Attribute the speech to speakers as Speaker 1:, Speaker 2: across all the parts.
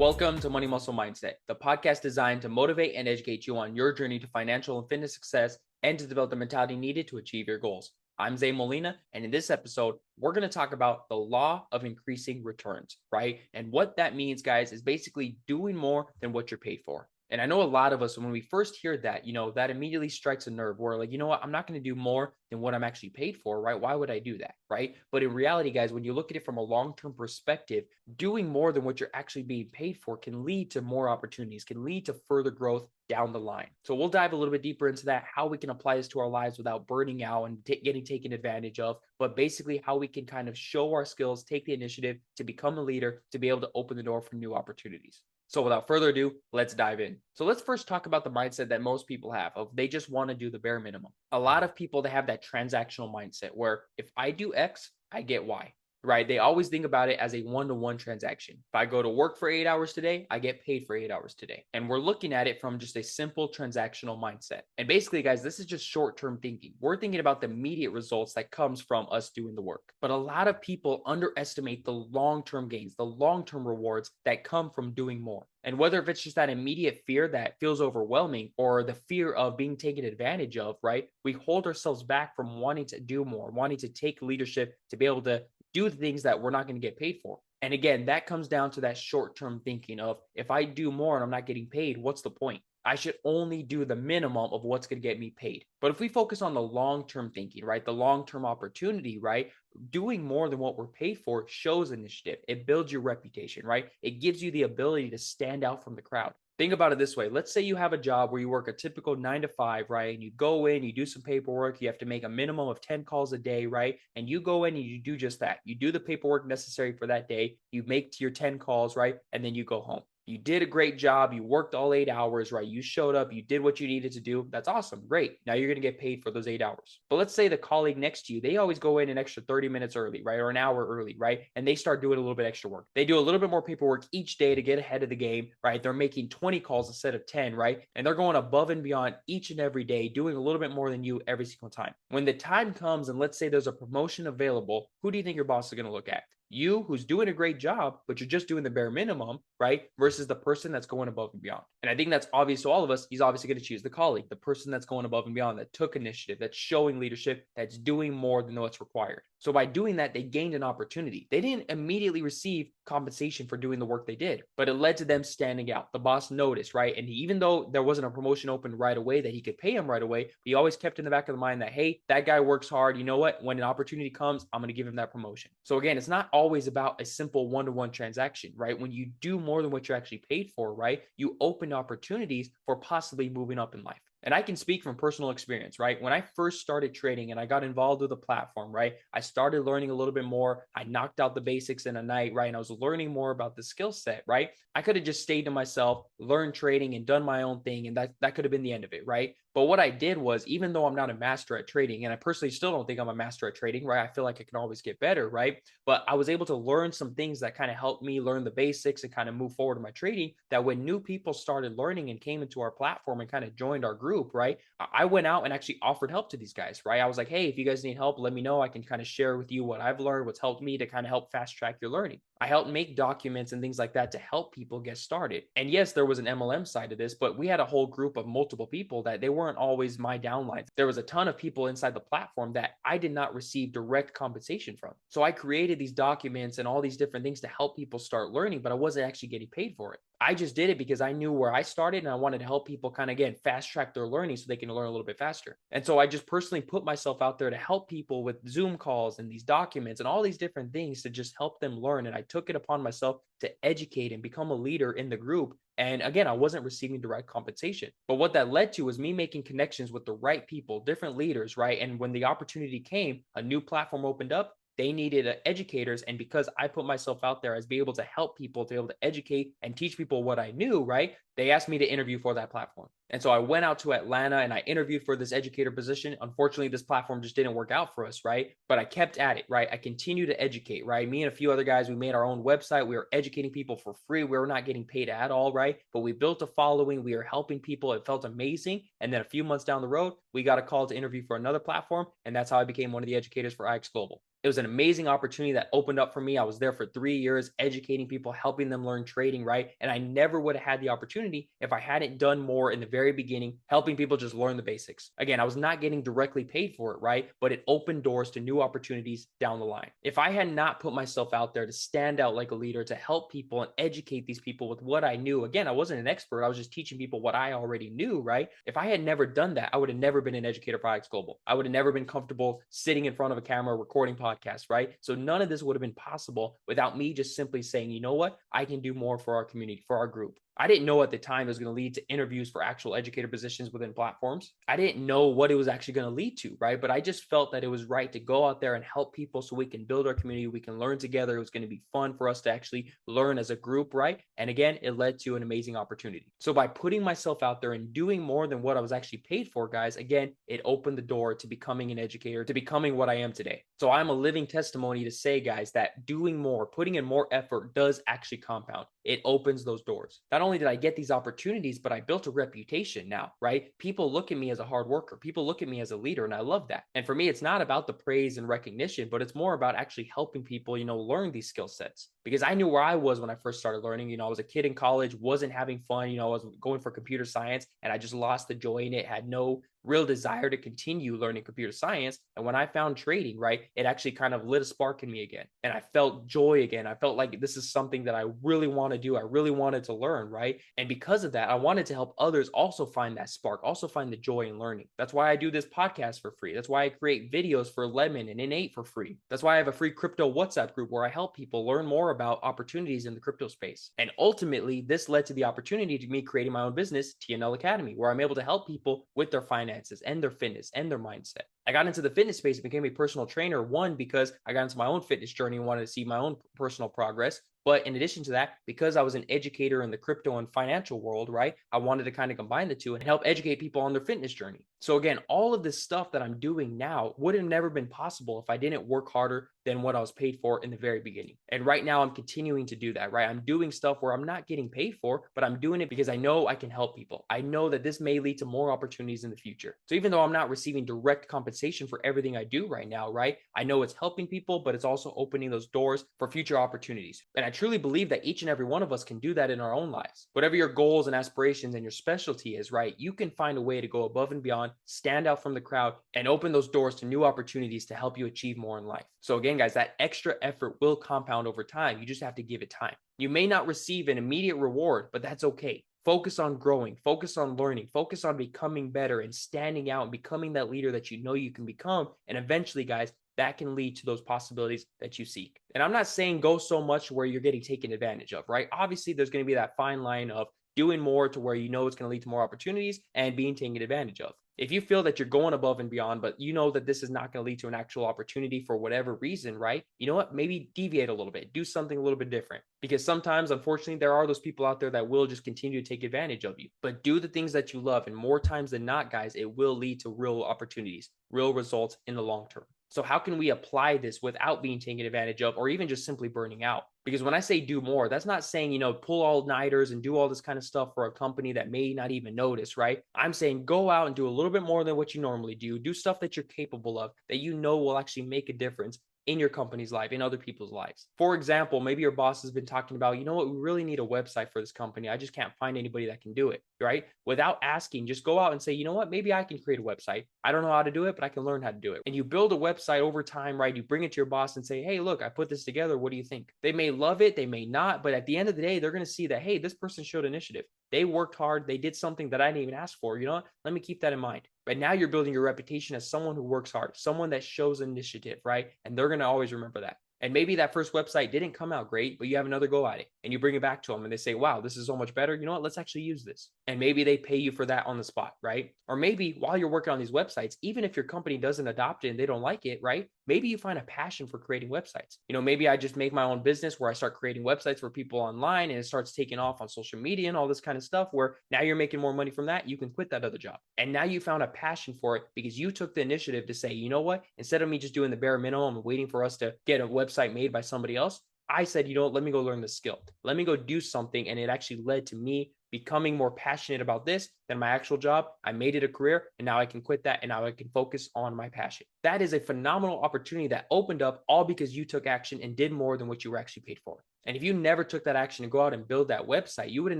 Speaker 1: Welcome to Money Muscle Mindset, the podcast designed to motivate and educate you on your journey to financial and fitness success and to develop the mentality needed to achieve your goals. I'm Zay Molina, and in this episode, we're going to talk about the law of increasing returns, right? And what that means, guys, is basically doing more than what you're paid for. And I know a lot of us, when we first hear that, that immediately strikes a nerve. We're like, you know what? I'm not going to do more than what I'm actually paid for, right? Why would I do that, right? But in reality, guys, when you look at it from a long-term perspective, doing more than what you're actually being paid for can lead to more opportunities, can lead to further growth down the line. So we'll dive a little bit deeper into that, how we can apply this to our lives without burning out and getting taken advantage of, but basically how we can kind of show our skills, take the initiative to become a leader, to be able to open the door for new opportunities. So without further ado, let's dive in. So let's first talk about the mindset that most people have of they just want to do the bare minimum. A lot of people, they have that transactional mindset where if I do X, I get Y. Right? They always think about it as a one-to-one transaction. If I go to work for 8 hours today, I get paid for 8 hours today. And we're looking at it from just a simple transactional mindset. And basically, guys, this is just short-term thinking. We're thinking about the immediate results that comes from us doing the work. But a lot of people underestimate the long-term gains, the long-term rewards that come from doing more. And whether if it's just that immediate fear that feels overwhelming or the fear of being taken advantage of, right? We hold ourselves back from wanting to do more, wanting to take leadership to be able to do the things that we're not going to get paid for. And again, that comes down to that short-term thinking of if I do more and I'm not getting paid, what's the point? I should only do the minimum of what's going to get me paid. But if we focus on the long-term thinking, right, the long-term opportunity, right, doing more than what we're paid for shows initiative. It builds your reputation, right? It gives you the ability to stand out from the crowd. Think about it this way. Let's say you have a job where you work a typical 9 to 5, right? And you go in, you do some paperwork. You have to make a minimum of 10 calls a day, right? And you go in and you do just that. You do the paperwork necessary for that day. You make your 10 calls, right? And then you go home. You did a great job. You worked all 8 hours, right? You showed up. You did what you needed to do. That's awesome. Great. Now you're going to get paid for those 8 hours. But let's say the colleague next to you, they always go in an extra 30 minutes early, right? Or an hour early, right? And they start doing a little bit extra work. They do a little bit more paperwork each day to get ahead of the game, right? They're making 20 calls instead of 10, right? And they're going above and beyond each and every day, doing a little bit more than you every single time. When the time comes and let's say there's a promotion available, who do you think your boss is going to look at? You, who's doing a great job, but you're just doing the bare minimum, right? Versus the person that's going above and beyond. And I think that's obvious to all of us. He's obviously going to choose the colleague, the person that's going above and beyond, that took initiative, that's showing leadership, that's doing more than what's required. So by doing that, they gained an opportunity. They didn't immediately receive compensation for doing the work they did, but it led to them standing out. The boss noticed, right? And even though there wasn't a promotion open right away that he could pay him right away, he always kept in the back of the mind that, hey, that guy works hard. You know what? When an opportunity comes, I'm going to give him that promotion. So again, it's not always about a simple one-to-one transaction, right? When you do more than what you're actually paid for, right? You open opportunities for possibly moving up in life. And I can speak from personal experience, right? When I first started trading and I got involved with the platform, right? I started learning a little bit more. I knocked out the basics in a night, right? And I was learning more about the skill set, right? I could have just stayed to myself, learned trading and done my own thing. And that could have been the end of it, right? But what I did was, even though I'm not a master at trading, and I personally still don't think I'm a master at trading, right? I feel like I can always get better, right? But I was able to learn some things that kind of helped me learn the basics and kind of move forward in my trading, that when new people started learning and came into our platform and kind of joined our group, right? I went out and actually offered help to these guys, right? I was like, hey, if you guys need help, let me know. I can kind of share with you what I've learned, what's helped me to kind of help fast track your learning. I helped make documents and things like that to help people get started. And yes, there was an MLM side to this, but we had a whole group of multiple people that they weren't always my downlines. There was a ton of people inside the platform that I did not receive direct compensation from. So I created these documents and all these different things to help people start learning, but I wasn't actually getting paid for it. I just did it because I knew where I started and I wanted to help people kind of, again, fast track their learning so they can learn a little bit faster. And so I just personally put myself out there to help people with Zoom calls and these documents and all these different things to just help them learn. And I took it upon myself to educate and become a leader in the group. And again, I wasn't receiving direct compensation. But what that led to was me making connections with the right people, different leaders, right? And when the opportunity came, a new platform opened up. They needed educators. And because I put myself out there as be able to help people, to be able to educate and teach people what I knew, right? They asked me to interview for that platform. And so I went out to Atlanta and I interviewed for this educator position. Unfortunately, this platform just didn't work out for us, right? But I kept at it, right? I continued to educate, right? Me and a few other guys, we made our own website. We were educating people for free. We were not getting paid at all, right? But we built a following. We were helping people. It felt amazing. And then a few months down the road, we got a call to interview for another platform. And that's how I became one of the educators for IX Global. It was an amazing opportunity that opened up for me. I was there for 3 years, educating people, helping them learn trading, right? And I never would have had the opportunity if I hadn't done more in the very beginning, helping people just learn the basics. Again, I was not getting directly paid for it, right? But it opened doors to new opportunities down the line. If I had not put myself out there to stand out like a leader, to help people and educate these people with what I knew, again, I wasn't an expert. I was just teaching people what I already knew, right? If I had never done that, I would have never been an educator for IX Global. I would have never been comfortable sitting in front of a camera recording podcasts, right? So none of this would have been possible without me just simply saying, you know what, I can do more for our community, for our group. I didn't know at the time it was going to lead to interviews for actual educator positions within platforms. I didn't know what it was actually going to lead to, right? But I just felt that it was right to go out there and help people so we can build our community. We can learn together. It was going to be fun for us to actually learn as a group, right? And again, it led to an amazing opportunity. So by putting myself out there and doing more than what I was actually paid for, guys, again, it opened the door to becoming an educator, to becoming what I am today. So I'm a living testimony to say, guys, that doing more, putting in more effort does actually compound. It opens those doors. Not only did I get these opportunities, but I built a reputation now, right? People look at me as a hard worker. People look at me as a leader, and I love that. And for me, it's not about the praise and recognition, but it's more about actually helping people, learn these skill sets. Because I knew where I was when I first started learning. I was a kid in college, wasn't having fun. I was going for computer science, and I just lost the joy in it, had no real desire to continue learning computer science. And when I found trading, right, it actually kind of lit a spark in me again. And I felt joy again. I felt like this is something that I really want to do. I really wanted to learn, right? And because of that, I wanted to help others also find that spark, also find the joy in learning. That's why I do this podcast for free. That's why I create videos for Lemon and Innate for free. That's why I have a free crypto WhatsApp group where I help people learn more about opportunities in the crypto space. And ultimately, this led to the opportunity to me creating my own business, TNL Academy, where I'm able to help people with their finances and their fitness and their mindset. I got into the fitness space and became a personal trainer, one, because I got into my own fitness journey and wanted to see my own personal progress. But in addition to that, because I was an educator in the crypto and financial world, right, I wanted to kind of combine the two and help educate people on their fitness journey. So again, all of this stuff that I'm doing now would have never been possible if I didn't work harder than what I was paid for in the very beginning. And right now I'm continuing to do that, right? I'm doing stuff where I'm not getting paid for, but I'm doing it because I know I can help people. I know that this may lead to more opportunities in the future. So even though I'm not receiving direct compensation for everything I do right now, right, I know it's helping people, but it's also opening those doors for future opportunities. And I truly believe that each and every one of us can do that in our own lives. Whatever your goals and aspirations and your specialty is, right, you can find a way to go above and beyond, stand out from the crowd, and open those doors to new opportunities to help you achieve more in life. So again, guys, that extra effort will compound over time. You just have to give it time. You may not receive an immediate reward, but that's okay. Focus on growing, focus on learning, focus on becoming better and standing out and becoming that leader that you know you can become. And eventually, guys, that can lead to those possibilities that you seek. And I'm not saying go so much where you're getting taken advantage of, right? Obviously, there's going to be that fine line of doing more to where you know it's going to lead to more opportunities and being taken advantage of. If you feel that you're going above and beyond, but you know that this is not going to lead to an actual opportunity for whatever reason, right? You know what? Maybe deviate a little bit, do something a little bit different. Because sometimes, unfortunately, there are those people out there that will just continue to take advantage of you. But do the things that you love. And more times than not, guys, it will lead to real opportunities, real results in the long term. So how can we apply this without being taken advantage of or even just simply burning out? Because when I say do more, that's not saying, pull all-nighters and do all this kind of stuff for a company that may not even notice, right? I'm saying go out and do a little bit more than what you normally do. Do stuff that you're capable of, that you know will actually make a difference in your company's life, in other people's lives. For example, maybe your boss has been talking about, you know what, we really need a website for this company. I just can't find anybody that can do it, right? Without asking, just go out and say, you know what, maybe I can create a website. I don't know how to do it, but I can learn how to do it. And you build a website over time, right? You bring it to your boss and say, hey, look, I put this together. What do you think? They may love it. They may not. But at the end of the day, they're going to see that, hey, this person showed initiative. They worked hard. They did something that I didn't even ask for. You know what? Let me keep that in mind. But now you're building your reputation as someone who works hard, someone that shows initiative, right? And they're going to always remember that. And maybe that first website didn't come out great, but you have another go at it and you bring it back to them and they say, wow, this is so much better. You know what? Let's actually use this. And maybe they pay you for that on the spot, right? Or maybe while you're working on these websites, even if your company doesn't adopt it and they don't like it, right? Maybe you find a passion for creating websites. Maybe I just make my own business where I start creating websites for people online and it starts taking off on social media and all this kind of stuff where now you're making more money from that. You can quit that other job. And now you found a passion for it because you took the initiative to say, you know what? Instead of me just doing the bare minimum and waiting for us to get a website made by somebody else, I said, you know what? Let me go learn this skill. Let me go do something. And it actually led to me becoming more passionate about this than my actual job. I made it a career, and now I can quit that, and now I can focus on my passion. That is a phenomenal opportunity that opened up all because you took action and did more than what you were actually paid for. And if you never took that action to go out and build that website, you would have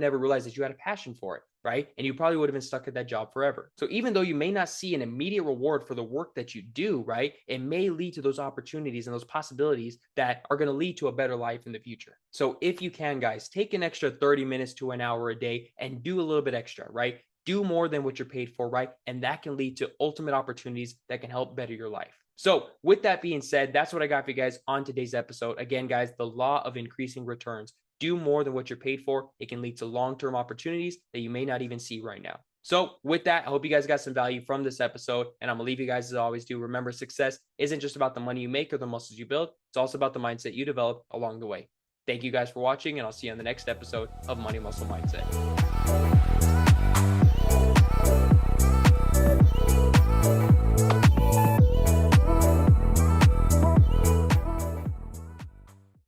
Speaker 1: never realized that you had a passion for it, right? And you probably would have been stuck at that job forever. So even though you may not see an immediate reward for the work that you do, right, it may lead to those opportunities and those possibilities that are going to lead to a better life in the future. So if you can, guys, take an extra 30 minutes to an hour a day and do a little bit extra, right? Do more than what you're paid for, right? And that can lead to ultimate opportunities that can help better your life. So with that being said, that's what I got for you guys on today's episode. Again, guys, the law of increasing returns. Do more than what you're paid for. It can lead to long-term opportunities that you may not even see right now. So with that, I hope you guys got some value from this episode, and I'm gonna leave you guys as I always do. Remember, success isn't just about the money you make or the muscles you build. It's also about the mindset you develop along the way. Thank you guys for watching, and I'll see you on the next episode of Money Muscle Mindset.